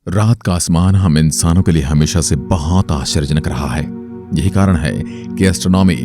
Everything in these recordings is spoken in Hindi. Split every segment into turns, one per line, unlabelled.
रात का आसमान हम इंसानों के लिए हमेशा से बहुत आश्चर्यजनक रहा है। यही कारण है कि एस्ट्रोनॉमी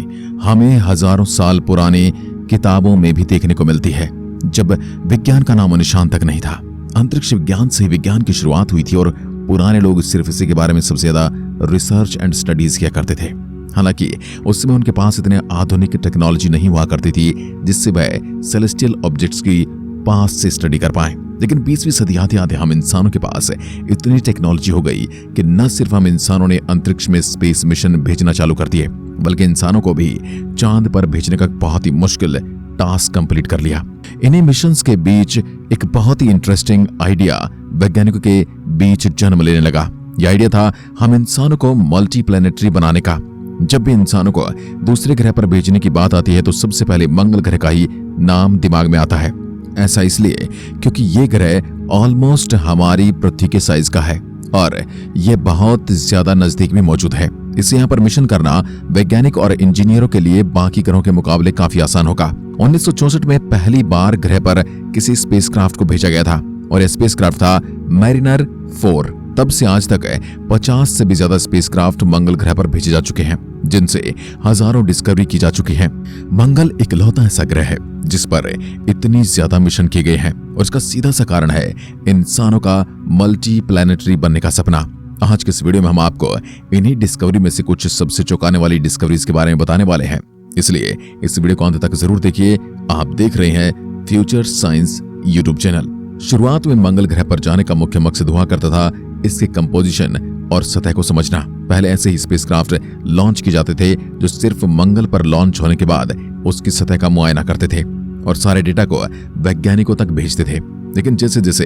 हमें हजारों साल पुरानी किताबों में भी देखने को मिलती है, जब विज्ञान का नामो निशान तक नहीं था। अंतरिक्ष विज्ञान से ही विज्ञान की शुरुआत हुई थी और पुराने लोग सिर्फ इसी के बारे में सबसे ज्यादा रिसर्च एंड स्टडीज किया करते थे। हालांकि उस समय उनके पास इतने आधुनिक टेक्नोलॉजी नहीं हुआ करती थी जिससे वह सेलेस्टियल ऑब्जेक्ट्स की पास से स्टडी कर पाए। लेकिन 20वीं सदी आते आते हम इंसानों के पास इतनी टेक्नोलॉजी हो गई कि न सिर्फ हम इंसानों ने अंतरिक्ष में स्पेस मिशन भेजना चालू कर दिए, बल्कि इंसानों को भी चांद पर भेजने का बहुत ही मुश्किल टास्क कंप्लीट कर लिया। इन्हीं मिशंस के बीच एक बहुत ही इंटरेस्टिंग आइडिया वैज्ञानिकों के बीच जन्म लेने लगा। यह आइडिया था हम इंसानों को मल्टी प्लैनेटरी बनाने का। जब भी इंसानों को दूसरे ग्रह पर भेजने की बात आती है तो सबसे पहले मंगल ग्रह का ही नाम दिमाग में आता है। ऐसा इसलिए क्योंकि ये ग्रह ऑलमोस्ट हमारी पृथ्वी के साइज का है और ये बहुत ज्यादा नजदीक में मौजूद है। इसे यहाँ पर मिशन करना वैज्ञानिक और इंजीनियरों के लिए बाकी ग्रहों के मुकाबले काफी आसान होगा। 1964 में पहली बार ग्रह पर किसी स्पेसक्राफ्ट को भेजा गया था और यह स्पेसक्राफ्ट था मैरिनर 4। तब से आज तक 50 से भी ज्यादा स्पेसक्राफ्ट मंगल ग्रह पर भेजे जा चुके हैं, जिनसे हजारों डिस्कवरी की जा चुकी है। मंगल इकलौता ऐसा ग्रह है जिस पर इतनी ज्यादा मिशन किए गए हैं और इसका सीधा सा कारण है इंसानों का मल्टी प्लैनेटरी बनने का सपना। आज के इस वीडियो में हम आपको इन्हीं डिस्कवरी में से कुछ सबसे चौंकाने वाली डिस्कवरीज के बारे में बताने वाले हैं, इसलिए इस वीडियो को अंत तक जरूर देखिए। आप देख रहे हैं फ्यूचर साइंस यूट्यूब चैनल। शुरुआत में मंगल ग्रह पर जाने का मुख्य मकसद हुआ करता था इसके कंपोजिशन और सतह को समझना। पहले ऐसे ही स्पेसक्राफ्ट लॉन्च किए जाते थे जो सिर्फ मंगल पर लॉन्च होने के बाद उसकी सतह का मुआयना करते थे और सारे डेटा को वैज्ञानिकों तक भेजते थे। लेकिन जैसे जैसे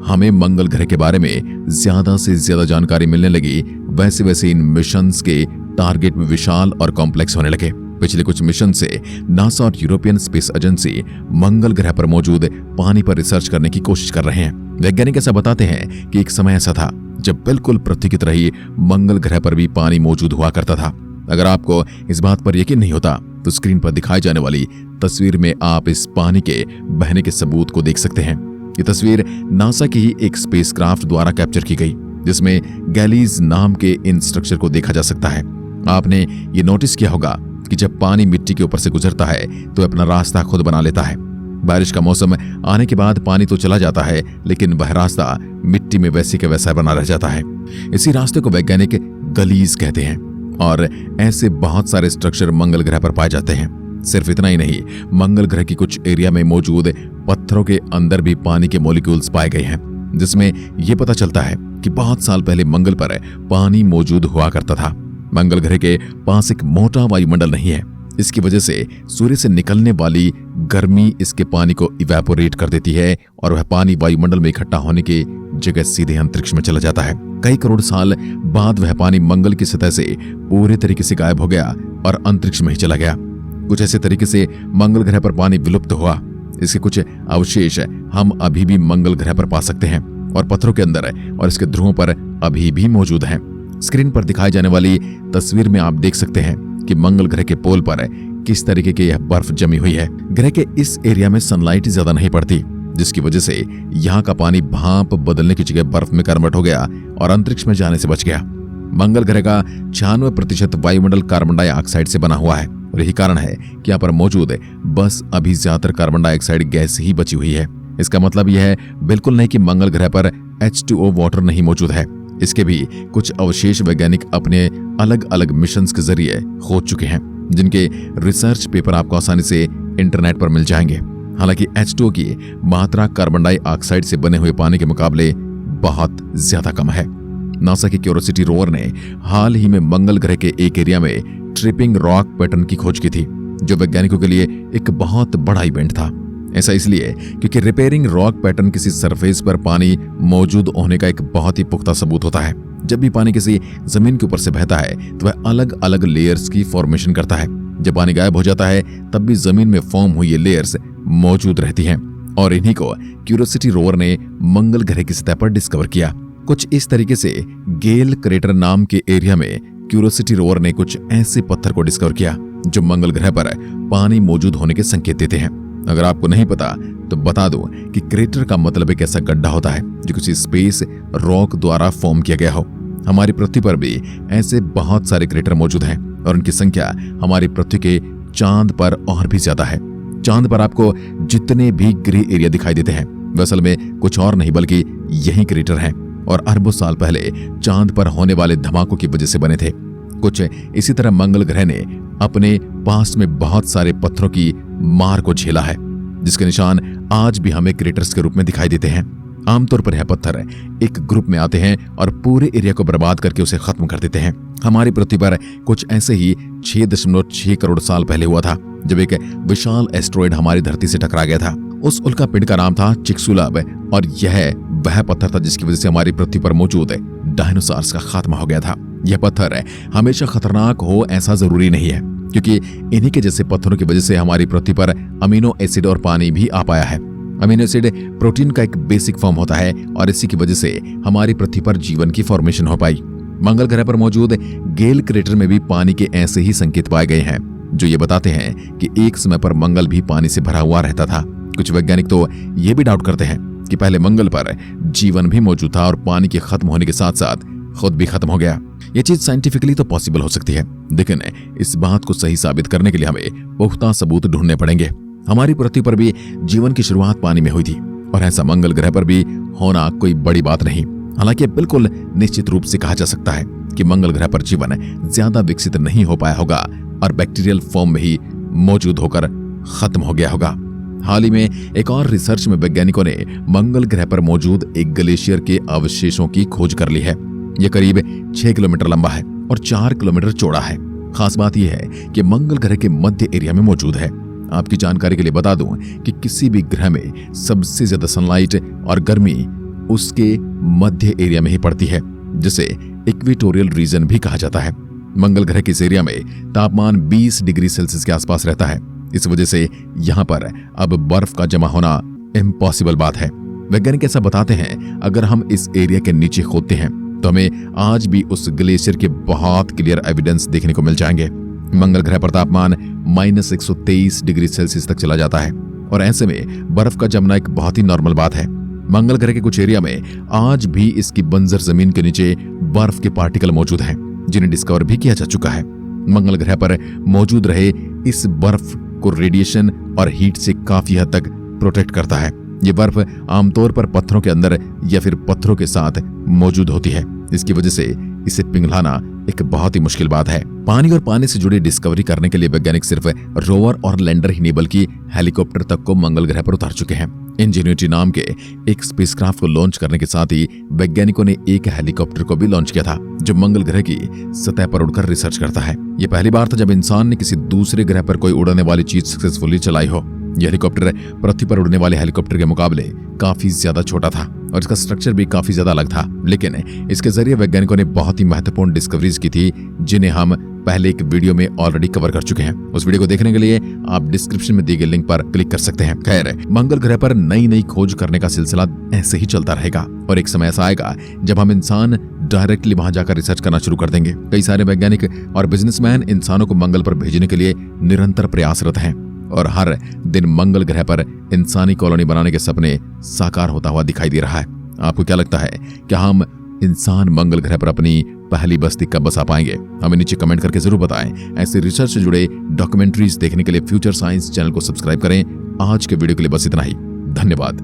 हमें मंगल ग्रह के बारे में ज्यादा से ज्यादा जानकारी मिलने लगी, वैसे वैसे इन मिशंस के टारगेट में विशाल और कॉम्प्लेक्स होने लगे। पिछले कुछ मिशन से नासा और यूरोपियन स्पेस एजेंसी मंगल ग्रह पर मौजूद पानी पर रिसर्च करने की कोशिश कर रहे हैं। वैज्ञानिक ऐसा बताते हैं कि एक समय ऐसा था जब बिल्कुल पृथ्वी की तरह ही मंगल ग्रह पर भी पानी मौजूद हुआ करता था। अगर आपको इस बात पर यकीन नहीं होता तो स्क्रीन पर दिखाई जाने वाली तस्वीर में आप इस पानी के बहने के सबूत को देख सकते हैं। ये तस्वीर नासा की ही एक स्पेसक्राफ्ट द्वारा कैप्चर की गई, जिसमें गैलीज नाम के इन स्ट्रक्चर को देखा जा सकता है। आपने ये नोटिस किया होगा कि जब पानी मिट्टी के ऊपर से गुजरता है तो अपना रास्ता खुद बना लेता है। बारिश का मौसम आने के बाद पानी तो चला जाता है, लेकिन वह रास्ता मिट्टी में वैसे के वैसा बना रह जाता है। इसी रास्ते को वैज्ञानिक गलीज कहते हैं और ऐसे बहुत सारे स्ट्रक्चर मंगल ग्रह पर पाए जाते हैं। सिर्फ इतना ही नहीं, मंगल ग्रह की कुछ एरिया में मौजूद पत्थरों के अंदर भी पानी के मॉलिक्यूल्स पाए गए हैं, जिसमें यह पता चलता है कि बहुत साल पहले मंगल पर पानी मौजूद हुआ करता था। मंगल ग्रह के पास एक मोटा वायुमंडल नहीं है। इसकी वजह से सूर्य से निकलने वाली गर्मी इसके पानी को इवेपोरेट कर देती है और वह पानी वायुमंडल में इकट्ठा होने की जगह सीधे अंतरिक्ष में चला जाता है। कई करोड़ साल बाद वह पानी मंगल की सतह से पूरे तरीके से गायब हो गया और अंतरिक्ष में ही चला गया। कुछ ऐसे तरीके से मंगल ग्रह पर पानी विलुप्त हुआ। इसके कुछ अवशेष हम अभी भी मंगल ग्रह पर पा सकते हैं और पत्थरों के अंदर और इसके ध्रुवों पर अभी भी मौजूद हैं। स्क्रीन पर दिखाई जाने वाली तस्वीर में आप देख सकते हैं कि मंगल ग्रह के पोल पर किस तरीके की यह बर्फ जमी हुई है। ग्रह के इस एरिया में सनलाइट ज्यादा नहीं पड़ती, जिसकी वजह से यहाँ का पानी भाप बदलने की जगह बर्फ में कन्वर्ट हो गया और अंतरिक्ष में जाने से बच गया। मंगल ग्रह का 96% वायुमंडल कार्बन डाइऑक्साइड से बना हुआ है और यही कारण है कि यहाँ पर मौजूद बस अभी ज्यादातर कार्बन डाइऑक्साइड गैस ही बची हुई है। इसका मतलब यह है बिल्कुल नहीं कि मंगल ग्रह पर H2O वाटर नहीं मौजूद है। इसके भी कुछ अवशेष वैज्ञानिक अपने अलग अलग मिशंस के जरिए खोज चुके हैं, जिनके रिसर्च पेपर आपको आसानी से इंटरनेट पर मिल जाएंगे। हालांकि H2O की मात्रा कार्बन डाइऑक्साइड से बने हुए पानी के मुकाबले बहुत ज्यादा कम है। नासा की क्यूरियोसिटी रोवर ने हाल ही में मंगल ग्रह के एक एरिया में ट्रिपिंग रॉक पैटर्न की खोज की थी, जो वैज्ञानिकों के लिए एक बहुत बड़ा इवेंट था। ऐसा इसलिए क्योंकि रिपेयरिंग रॉक पैटर्न किसी सरफेस पर पानी मौजूद होने का एक बहुत ही पुख्ता सबूत होता है। जब भी पानी किसी जमीन के ऊपर से बहता है तो वह अलग अलग लेयर्स की फॉर्मेशन करता है। जब पानी गायब हो जाता है तब भी जमीन में फॉर्म हुई ये लेयर्स मौजूद रहती हैं और इन्हीं को क्यूरियोसिटी रोवर ने मंगल ग्रह की सतह पर डिस्कवर किया। कुछ इस तरीके से गेल क्रेटर नाम के एरिया में क्यूरियोसिटी रोवर ने कुछ ऐसे पत्थर को डिस्कवर किया जो मंगल ग्रह पर पानी मौजूद होने के संकेत देते हैं। अगर आपको नहीं पता तो बता दो कि क्रेटर का मतलब एक ऐसा गड्ढा होता है जो किसी स्पेस रॉक द्वारा फॉर्म किया गया हो। हमारी पृथ्वी पर भी ऐसे बहुत सारे क्रेटर मौजूद हैं और उनकी संख्या हमारी पृथ्वी के चांद पर और भी ज्यादा है। चांद पर आपको जितने भी ग्रे एरिया दिखाई देते हैं वे असल में कुछ और नहीं बल्कि यही क्रेटर हैं और अरबों साल पहले चांद पर होने वाले धमाकों की वजह से बने थे। कुछ इसी तरह मंगल ग्रह ने अपने पास में बहुत सारे पत्थरों की मार को झेला है, जिसके निशान आज भी हमें क्रेटर्स के रूप में दिखाई देते हैं। आमतौर पर यह पत्थर एक ग्रुप में आते हैं और पूरे एरिया को बर्बाद करके उसे खत्म कर देते हैं। हमारी पृथ्वी पर कुछ ऐसे ही 6.6 करोड़ साल पहले हुआ था जब एक विशाल एस्ट्रॉयड हमारी धरती से टकरा गया था। उस उल्का पिंड का नाम था चिक्सुलाब और यह वह पत्थर था जिसकी वजह से हमारी पृथ्वी पर मौजूद डायनासोर्स का खात्मा हो गया था। यह पत्थर हमेशा खतरनाक हो ऐसा जरूरी नहीं है, क्योंकि इन्हीं के जैसे पत्थरों की वजह से हमारी पृथ्वी पर अमीनो एसिड और पानी भी आ पाया है। अमीनो एसिड प्रोटीन का एक बेसिक फॉर्म होता है और इसी की वजह से हमारी पृथ्वी पर जीवन की फॉर्मेशन हो पाई। मंगल ग्रह पर मौजूद गेल क्रेटर में भी पानी के ऐसे ही संकेत पाए गए हैं जो ये बताते हैं कि एक समय पर मंगल भी पानी से भरा हुआ रहता था। कुछ वैज्ञानिक तो ये भी डाउट करते हैं कि पहले मंगल पर जीवन भी मौजूद था और पानी के खत्म होने के साथ साथ खुद भी खत्म हो गया। ये चीज साइंटिफिकली तो पॉसिबल हो सकती है, लेकिन इस बात को सही साबित करने के लिए हमें पुख्ता सबूत ढूंढने पड़ेंगे। हमारी पृथ्वी पर भी जीवन की शुरुआत पानी में हुई थी और ऐसा मंगल ग्रह पर भी होना कोई बड़ी बात नहीं। हालांकि बिल्कुल निश्चित रूप से कहा जा सकता है कि मंगल ग्रह पर जीवन ज्यादा विकसित नहीं हो पाया होगा और बैक्टीरियल फॉर्म में ही मौजूद होकर खत्म हो गया होगा। हाल ही में एक और रिसर्च में वैज्ञानिकों ने मंगल ग्रह पर मौजूद एक ग्लेशियर के अवशेषों की खोज कर ली है। यह करीब 6 किलोमीटर लंबा है और 4 किलोमीटर चौड़ा है। खास बात यह है कि मंगल ग्रह के मध्य एरिया में मौजूद है। आपकी जानकारी के लिए बता दूं कि किसी भी ग्रह में सबसे ज्यादा सनलाइट और गर्मी उसके मध्य एरिया में ही पड़ती है, जिसे इक्वेटोरियल रीजन भी कहा जाता है। मंगल ग्रह के इस एरिया में तापमान 20 डिग्री सेल्सियस के आसपास रहता है। इस वजह से यहाँ पर अब बर्फ का जमा होना इम्पॉसिबल बात है। वैज्ञानिक ऐसा बताते हैं अगर हम इस एरिया के नीचे खोदते हैं तो हमें आज भी उस ग्लेशियर के बहुत क्लियर एविडेंस देखने को मिल जाएंगे। मंगल ग्रह पर तापमान -123 डिग्री सेल्सियस तक चला जाता है और ऐसे में बर्फ का जमना एक बहुत ही नॉर्मल बात है। मंगल ग्रह के कुछ एरिया में आज भी इसकी बंजर जमीन के नीचे बर्फ के पार्टिकल मौजूद हैं, जिन्हें डिस्कवर भी किया जा चुका है। मंगल ग्रह पर मौजूद रहे इस बर्फ को रेडिएशन और हीट से काफी हद तक प्रोटेक्ट करता है। ये बर्फ आमतौर पर पत्थरों के अंदर या फिर पत्थरों के साथ मौजूद होती है। इसकी वजह से इसे पिघलाना एक बहुत ही मुश्किल बात है। पानी और पानी से जुड़ी डिस्कवरी करने के लिए वैज्ञानिक सिर्फ रोवर और लैंडर ही नहीं बल्कि हेलीकॉप्टर तक को मंगल ग्रह पर उतार चुके हैं। इंजेन्युइटी नाम के एक स्पेसक्राफ्ट को लॉन्च करने के साथ ही वैज्ञानिकों ने एक हेलीकॉप्टर को भी लॉन्च किया था जो मंगल ग्रह की सतह पर उड़कर रिसर्च करता है। ये पहली बार था जब इंसान ने किसी दूसरे ग्रह पर कोई उड़ने वाली चीज सक्सेसफुली चलाई हो। यह हेलीकॉप्टर पृथ्वी पर उड़ने वाले हेलीकॉप्टर के मुकाबले काफी ज्यादा छोटा था और इसका स्ट्रक्चर भी काफी ज्यादा अलग था, लेकिन इसके जरिए वैज्ञानिकों ने बहुत ही महत्वपूर्ण डिस्कवरीज की थी जिन्हें हम पहले एक वीडियो में ऑलरेडी कवर कर चुके हैं। उस वीडियो को देखने के लिए आप डिस्क्रिप्शन में दिए गए लिंक पर क्लिक कर सकते हैं। खैर, मंगल ग्रह पर नई नई खोज करने का सिलसिला ऐसे ही चलता रहेगा और एक समय ऐसा आएगा जब हम इंसान डायरेक्टली वहां जाकर रिसर्च करना शुरू कर देंगे। कई सारे वैज्ञानिक और बिजनेसमैन इंसानों को मंगल पर भेजने के लिए निरंतर प्रयासरत हैं और हर दिन मंगल ग्रह पर इंसानी कॉलोनी बनाने के सपने साकार होता हुआ दिखाई दे रहा है। आपको क्या लगता है, क्या हम इंसान मंगल ग्रह पर अपनी पहली बस्ती कब बसा पाएंगे? हमें नीचे कमेंट करके जरूर बताएं। ऐसे रिसर्च से जुड़े डॉक्यूमेंट्रीज देखने के लिए फ्यूचर साइंस चैनल को सब्सक्राइब करें। आज के वीडियो के लिए बस इतना ही। धन्यवाद।